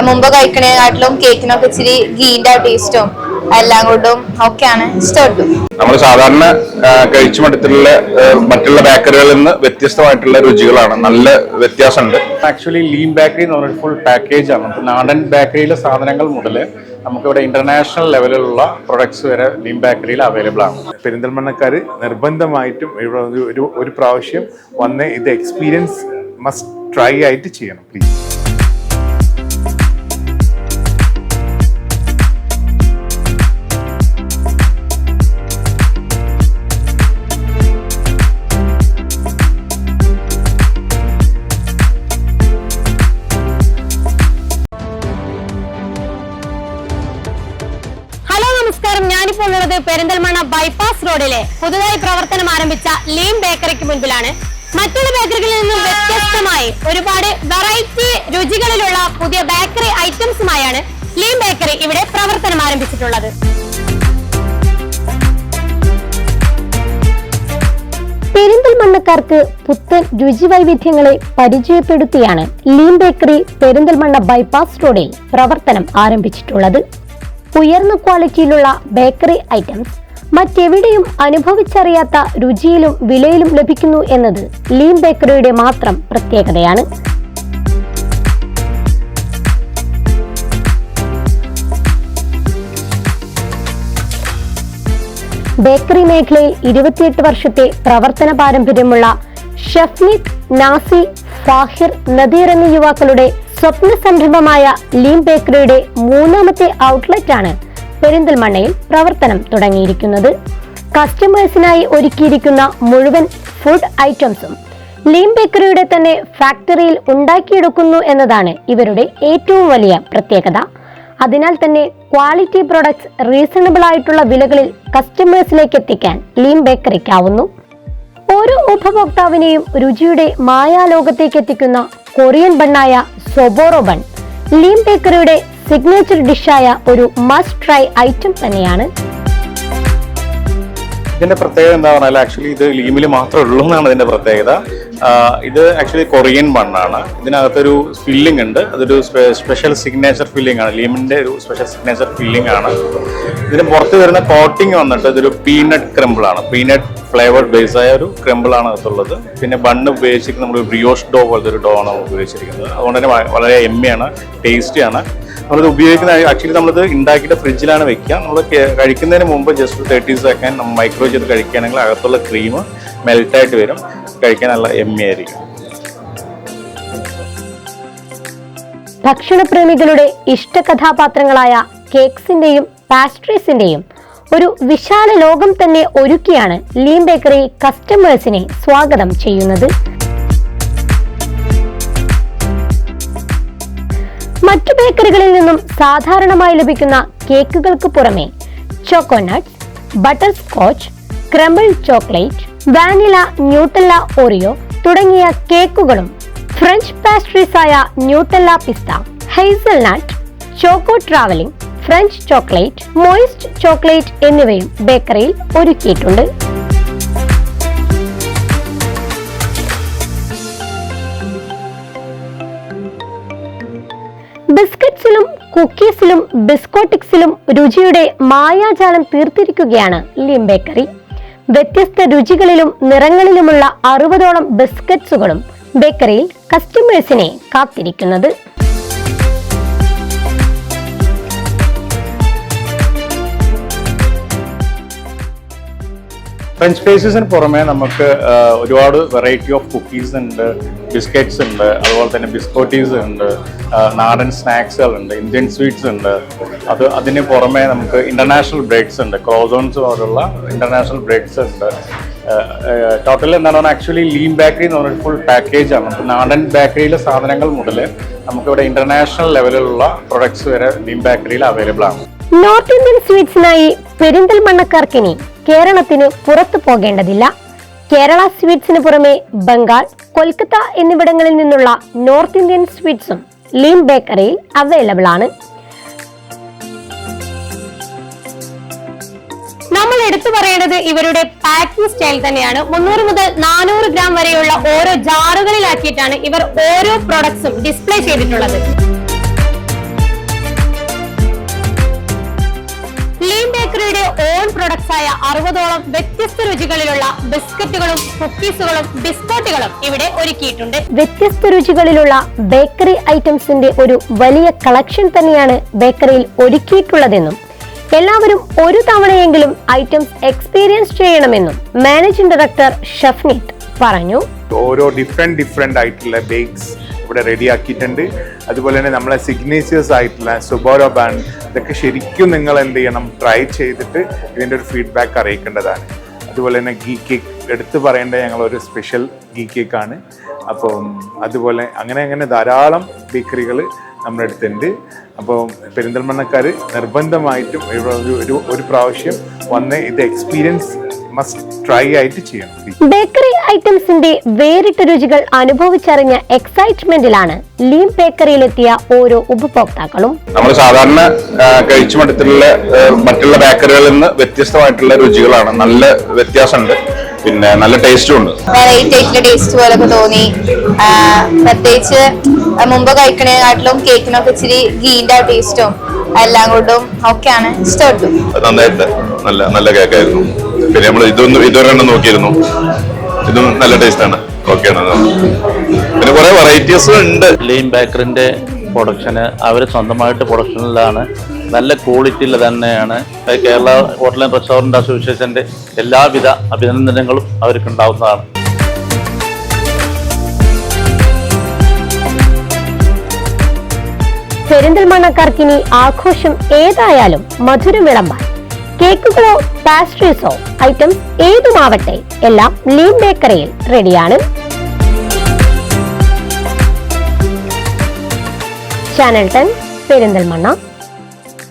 മുമ്പ് കഴിക്കണേക്കാട്ടിലും കേക്കിനൊക്കെ ഇച്ചിരി ഗീന്റെ ടേസ്റ്റും എല്ലാം കൊണ്ടും ഒക്കെയാണ് ഇഷ്ടപ്പെട്ടു. നമ്മൾ സാധാരണ കഴിച്ചു മറ്റുള്ള ബേക്കറികളിൽ നിന്ന് വ്യത്യസ്തമായിട്ടുള്ള രുചികളാണ്, നല്ല വ്യത്യാസമുണ്ട്. ആക്ച്വലി ലീൻ ബേക്കറി എന്ന് പറഞ്ഞ ഫുൾ പാക്കേജ് ആണ്. നാടൻ ബേക്കറിയിലെ സാധനങ്ങൾ മുതൽ നമുക്കിവിടെ ഇന്റർനാഷണൽ ലെവലിലുള്ള പ്രൊഡക്ട്സ് വരെ ലീൻ ബേക്കറിയിൽ അവൈലബിൾ ആണ്. പെരിന്തൽമണ്ണക്കാർ നിർബന്ധമായിട്ടും ഇവിടെ ഒരു പ്രാവശ്യം വന്ന് ഇത് എക്സ്പീരിയൻസ് മസ്റ്റ് ട്രൈ ആയിട്ട് ചെയ്യണം പ്ലീസ്. ഞാനിപ്പോൾ ഉള്ളത് പെരിന്തൽമണ്ണ ബൈപ്പാസ് റോഡിലെ പുതുതായി പ്രവർത്തനം ആരംഭിച്ച ലീൻ ബേക്കറിക്ക് മുൻപിലാണ്. മറ്റുള്ള ബേക്കറികളിൽ നിന്നും വ്യത്യസ്തമായി ഒരുപാട് വെറൈറ്റി രുചികളിലുള്ള പുതിയ ബേക്കറി ഐറ്റംസുമായാണ് ലീൻ ബേക്കറി ഇവിടെ പ്രവർത്തനം ആരംഭിച്ചിട്ടുള്ളത്. പെരിന്തൽമണ്ണക്കാർക്ക് പുത്തൻ രുചി വൈവിധ്യങ്ങളെ പരിചയപ്പെടുത്തിയാണ് ലീൻ ബേക്കറി പെരിന്തൽമണ്ണ ബൈപ്പാസ് റോഡിൽ പ്രവർത്തനം ആരംഭിച്ചിട്ടുള്ളത്. ഉയർന്ന ക്വാളിറ്റിയിലുള്ള ബേക്കറി ഐറ്റംസ് മറ്റെവിടെയും അനുഭവിച്ചറിയാത്ത രുചിയിലും വിലയിലും ലഭിക്കുന്നു എന്നത് ലീൻ ബേക്കറിയുടെ മാത്രം പ്രത്യേകതയാണ്. ബേക്കറി മേഖലയിൽ 28 വർഷത്തെ പ്രവർത്തന പാരമ്പര്യമുള്ള ഷഫ്നിക്, നാസി, ഫാഹിർ, നദീർ എന്നീ യുവാക്കളുടെ സ്വപ്ന സംരംഭമായ ലീൻ ബേക്കറിയുടെ 3ാമത്തെ ഔട്ട്ലെറ്റ് ആണ് പെരിന്തൽമണ്ണയിൽ പ്രവർത്തനം തുടങ്ങിയിരിക്കുന്നത്. കസ്റ്റമേഴ്സിനായി ഒരുക്കിയിരിക്കുന്ന മുഴുവൻ ഫുഡ് ഐറ്റംസും ലീൻ ബേക്കറിയുടെ തന്നെ ഫാക്ടറിയിൽ ഉണ്ടാക്കിയെടുക്കുന്നു എന്നതാണ് ഇവരുടെ ഏറ്റവും വലിയ പ്രത്യേകത. അതിനാൽ തന്നെ ക്വാളിറ്റി പ്രൊഡക്ട്സ് റീസണബിൾ ആയിട്ടുള്ള വിലകളിൽ കസ്റ്റമേഴ്സിലേക്ക് എത്തിക്കാൻ ലീൻ ബേക്കറിക്കാവുന്നു. ഓരോ ഉപഭോക്താവിനെയും രുചിയുടെ മായാലോകത്തേക്ക് എത്തിക്കുന്ന കൊറിയൻ ബണ്ണായ സൊബോറോ ബൺ ലീൻ ബേക്കറിയുടെ സിഗ്നേച്ചർ ഡിഷായ ഒരു മസ്റ്റ് ട്രൈ ഐറ്റം തന്നെയാണ്. ഇതിന്റെ പ്രത്യേകത എന്താ പറഞ്ഞാൽ ആക്ച്വലി ഇത് ലീമിൽ മാത്രമേ ഉള്ളൂ എന്നാണ് ഇതിന്റെ പ്രത്യേകത. ഇത് ആക്ച്വലി കൊറിയൻ ബണ്ണാണ്. ഇതിനകത്തൊരു ഫില്ലിംഗ് ഉണ്ട്, അതൊരു സ്പെഷ്യൽ സിഗ്നേച്ചർ ഫില്ലിംഗ് ആണ്, ലീമിന്റെ ഒരു സ്പെഷ്യൽ സിഗ്നേച്ചർ ഫില്ലിംഗ് ആണ്. ഇതിന് പുറത്ത് വരുന്ന കോട്ടിങ് വന്നിട്ട് ഇതൊരു പീനട്ട് ക്രംബിളാണ്, പീനട്ട് ഫ്ലേവർഡ് ബേസ് ആയ ഒരു ക്രംബിളാണ് അകത്തുള്ളത്. പിന്നെ ബണ്ണ് ഉപയോഗിച്ചിരിക്കുന്നത് നമ്മൾ ബ്രിയോഷ് ഡോ പോലത്തെ ഒരു ഡോ ആണ് ഉപയോഗിച്ചിരിക്കുന്നത്. അതുകൊണ്ട് തന്നെ വളരെ എമ്മിയാണ്, ടേസ്റ്റിയാണ്. നമ്മളിത് ഉപയോഗിക്കുന്ന ആക്ച്വലി നമ്മളിത് ഉണ്ടാക്കിയിട്ട് ഫ്രിഡ്ജിലാണ് വെക്കുക. നമ്മൾ കഴിക്കുന്നതിന് മുമ്പ് ജസ്റ്റ് 30 സെക്കൻഡ് നമ്മൾ മൈക്രോവേവ് ചെയ്ത് കഴിക്കുകയാണെങ്കിൽ അകത്തുള്ള ക്രീം മെൽറ്റായിട്ട് വരും, കഴിക്കാൻ നല്ല എമ്മി ആയിരിക്കും. ഭക്ഷണപ്രേമികളുടെ ഇഷ്ട കഥാപാത്രങ്ങളായ കേക്സിന്റെയും പാസ്ട്രീസിന്റെയും ഒരു വിശാല ലോകം തന്നെ ഒരുക്കിയാണ് ലീൻ ബേക്കറി കസ്റ്റമേഴ്സിനെ സ്വാഗതം ചെയ്യുന്നത്. മറ്റു ബേക്കറികളിൽ നിന്നും സാധാരണമായി ലഭിക്കുന്ന കേക്കുകൾക്ക് പുറമെ choconuts, butter scotch, crumble chocolate, vanilla, Nutella, Oreo തുടങ്ങിയ കേക്കുകളും ഫ്രഞ്ച് പാസ്ട്രീസ് ആയ Nutella pista, hazelnut, choco travelling, French chocolate, moist chocolate എന്നിവയും ബേക്കറിയിൽ ഒരുക്കിയിട്ടുണ്ട്. ബിസ്ക്കറ്റ്സിലും കുക്കീസിലും ബിസ്കോട്ടിക്സിലും രുചിയുടെ മായാജാലം തീർത്തിരിക്കുകയാണ് ലീൻ ബേക്കറി. വ്യത്യസ്ത രുചികളിലും നിറങ്ങളിലുമുള്ള 60ഓളം ബിസ്ക്കറ്റ്സുകളും ബേക്കറിയിൽ കസ്റ്റമേഴ്സിനെ കാത്തിരിക്കുന്നത്. ഫ്രഞ്ച് ഫ്രൈസിന് പുറമെ നമുക്ക് ഒരുപാട് വെറൈറ്റി ഓഫ് കുക്കീസ് ഉണ്ട്, ബിസ്ക്കറ്റ്സ് ഉണ്ട്, അതുപോലെ തന്നെ ബിസ്കോട്ടീസ് ഉണ്ട്, നാടൻ സ്നാക്സുകളുണ്ട്, ഇന്ത്യൻ സ്വീറ്റ്സ് ഉണ്ട്. അതിന് പുറമെ നമുക്ക് ഇന്റർനാഷണൽ ബ്രെഡ്സ് ഉണ്ട്, ക്രോസോൺസ് പോലുള്ള ഇന്റർനാഷണൽ ബ്രെഡ്സ് ഉണ്ട്. ടോട്ടൽ എന്താണ് പറഞ്ഞാൽ ആക്ച്വലി ലീൻ ബേക്കറി എന്ന് പറഞ്ഞൊരു ഫുൾ പാക്കേജ് ആണ്. നാടൻ ബേക്കറിയിലെ സാധനങ്ങൾ മുതൽ നമുക്കിവിടെ ഇന്റർനാഷണൽ ലെവലിലുള്ള പ്രൊഡക്ട്സ് വരെ ലീൻ ബേക്കറിയിൽ അവൈലബിൾ ആണ്. നോർത്ത് ഇന്ത്യൻ സ്വീറ്റ്സിനായി പെരിന്തൽമണ്ണക്കാർക്കിനി കേരളത്തിന് പുറത്തു പോകേണ്ടതില്ല. കേരള സ്വീറ്റ്സിന് പുറമെ ബംഗാൾ, കൊൽക്കത്ത എന്നിവിടങ്ങളിൽ നിന്നുള്ള നോർത്ത് ഇന്ത്യൻ സ്വീറ്റ്സും ലീൻ ബേക്കറിയിൽ അവൈലബിൾ ആണ്. നമ്മൾ എടുത്തു പറയേണ്ടത് ഇവരുടെ പാക്കിംഗ് സ്റ്റൈൽ തന്നെയാണ്. 300 മുതൽ 400 ഗ്രാം വരെയുള്ള ഓരോ ജാറുകളിലാക്കിയിട്ടാണ് ഇവർ ഓരോ പ്രൊഡക്ട്സും ഡിസ്പ്ലേ ചെയ്തിട്ടുള്ളത്. 60ഓളം വ്യത്യസ്ത രുചികളിലുള്ള ബിസ്ക്കറ്റുകളും കുക്കീസുകളും ബിസ്ക്കറ്റുകളും ഇവിടെ ഒരുക്കിയിട്ടുണ്ട്. വ്യത്യസ്ത രുചികളിലുള്ള ബേക്കറി ഐറ്റംസിന്റെ ഒരു വലിയ കളക്ഷൻ തന്നെയാണ് ബേക്കറിയിൽ ഒരുക്കിയിട്ടുള്ളതെന്നും എല്ലാവരും ഒരു തവണയെങ്കിലും ഐറ്റംസ് എക്സ്പീരിയൻസ് ചെയ്യണമെന്നും മാനേജിംഗ് ഡയറക്ടർ ഷഫ്നീത് പറഞ്ഞു. ഓരോ ഡിഫറെന്റ് ആയിട്ടുള്ള ബേക്സ് ഇവിടെ റെഡിയാക്കിയിട്ടുണ്ട്. അതുപോലെ തന്നെ നമ്മളെ സിഗ്നേച്ചേഴ്സ് ആയിട്ടുള്ള സുബോറോ ബാൻ ഇതൊക്കെ ശരിക്കും നിങ്ങൾ എന്ത് ചെയ്യണം, ട്രൈ ചെയ്തിട്ട് ഇതിൻ്റെ ഒരു ഫീഡ്ബാക്ക് അറിയിക്കേണ്ടതാണ്. അതുപോലെ തന്നെ ഗീ കേക്ക് എടുത്തു പറയേണ്ട ഞങ്ങളൊരു സ്പെഷ്യൽ ഗീ കേക്കാണ്. അപ്പം അതുപോലെ അങ്ങനെ ധാരാളം ബേക്കറികൾ നമ്മുടെ അടുത്തുണ്ട്. അപ്പോൾ പെരിന്തൽമണ്ണക്കാർ നിർബന്ധമായിട്ടും ഒരു പ്രാവശ്യം വന്ന് ഇത് എക്സ്പീരിയൻസ് മസ്റ്റ് ട്രൈ ആയിട്ട് ചെയ്യണം. ബേക്കറി ഐറ്റംസിന്റെ വേറിട്ട രുചികൾ അനുഭവിച്ചറിഞ്ഞ എക്സൈറ്റ്മെന്റിലാണ് ലീം ബേക്കറിയിലെത്തിയ ഓരോ ഉപഭോക്താക്കളും. നമ്മൾ സാധാരണ കഴിച്ചു മടുത്തിട്ടുള്ള മറ്റുള്ള ബേക്കറികളിൽ നിന്ന് വ്യത്യസ്തമായിട്ടുള്ള രുചികളാണ്. നല്ല വ്യത്യാസമുണ്ട്, പിന്നെ നല്ല ടേസ്റ്റും ഉണ്ട്. വെറൈറ്റി ആയിട്ടുള്ള ടേസ്റ്റ് പോലൊക്കെ തോന്നി. പ്രത്യേകിച്ച് മുമ്പ് കഴിക്കണേക്കാട്ടിലും കേക്കിനൊക്കെ ഇച്ചിരി ഗീന്റെ ടേസ്റ്റും എല്ലാം കൊണ്ടും ഒക്കെയാണ് ഇഷ്ടപ്പെട്ടു. നന്നായിട്ട് നല്ല കേക്കായിരുന്നു. പിന്നെ നമ്മൾ ഇതുവരെ നോക്കിയിരുന്നു, ഇതും നല്ല ടേസ്റ്റ് ആണ്. ഓക്കെയാണ്. പിന്നെ കുറെ വെറൈറ്റീസ് ഉണ്ട്. ലീം ബേക്കറിന്റെ പ്രൊഡക്ഷന് അവർ സ്വന്തമായിട്ട് പ്രൊഡക്ഷനിലാണ്. നല്ല ക്വാളിറ്റിയിൽ തന്നെയാണ്. കേരള ഹോട്ടൽ ആൻഡ് റെസ്റ്റോറൻറ്റ് അസോസിയേഷന്റെ എല്ലാവിധ അഭിനന്ദനങ്ങളും അവർക്ക് ഉണ്ടാവുന്നതാണ്. പെരിന്തൽമണ്ണക്കാർക്കിനി ആഘോഷം ഏതായാലും മധുരം വിളമ്പാൻ കേക്കുകളോ പാസ്ട്രീസോ ഐറ്റംസ് ഏതുമാവട്ടെ എല്ലാം ലീം ബേക്കറിയിൽ റെഡിയാണ്. ചാനൽ 10 പെരിന്തൽമണ്ണ.